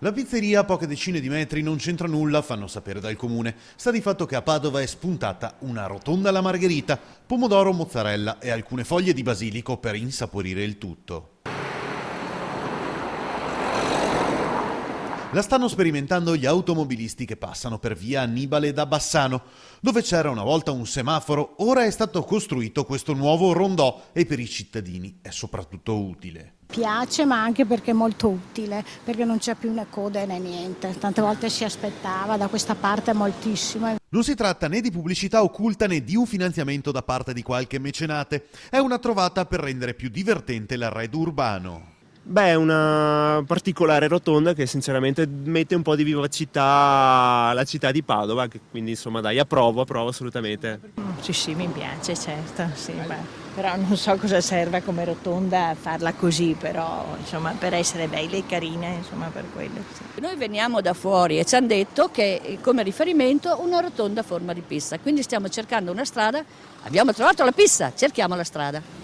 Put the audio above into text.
La pizzeria a poche decine di metri non c'entra nulla, fanno sapere dal comune. Sta di fatto che a Padova è spuntata una rotonda alla margherita, pomodoro, mozzarella e alcune foglie di basilico per insaporire il tutto. La stanno sperimentando gli automobilisti che passano per via Annibale da Bassano. Dove c'era una volta un semaforo, ora è stato costruito questo nuovo rondò e per i cittadini è soprattutto utile. Piace, ma anche perché è molto utile, perché non c'è più né code né niente. Tante volte si aspettava, da questa parte moltissimo. Non si tratta né di pubblicità occulta né di un finanziamento da parte di qualche mecenate. È una trovata per rendere più divertente l'arredo urbano. Beh, è una particolare rotonda che sinceramente mette un po' di vivacità alla città di Padova, che quindi insomma dai, approvo assolutamente. Sì, mi piace, certo, sì, però non so cosa serve come rotonda farla così, però insomma per essere belle e carine, insomma per quello. Sì. Noi veniamo da fuori e ci hanno detto che come riferimento una rotonda a forma di pista, quindi stiamo cercando una strada, abbiamo trovato la pista, cerchiamo la strada.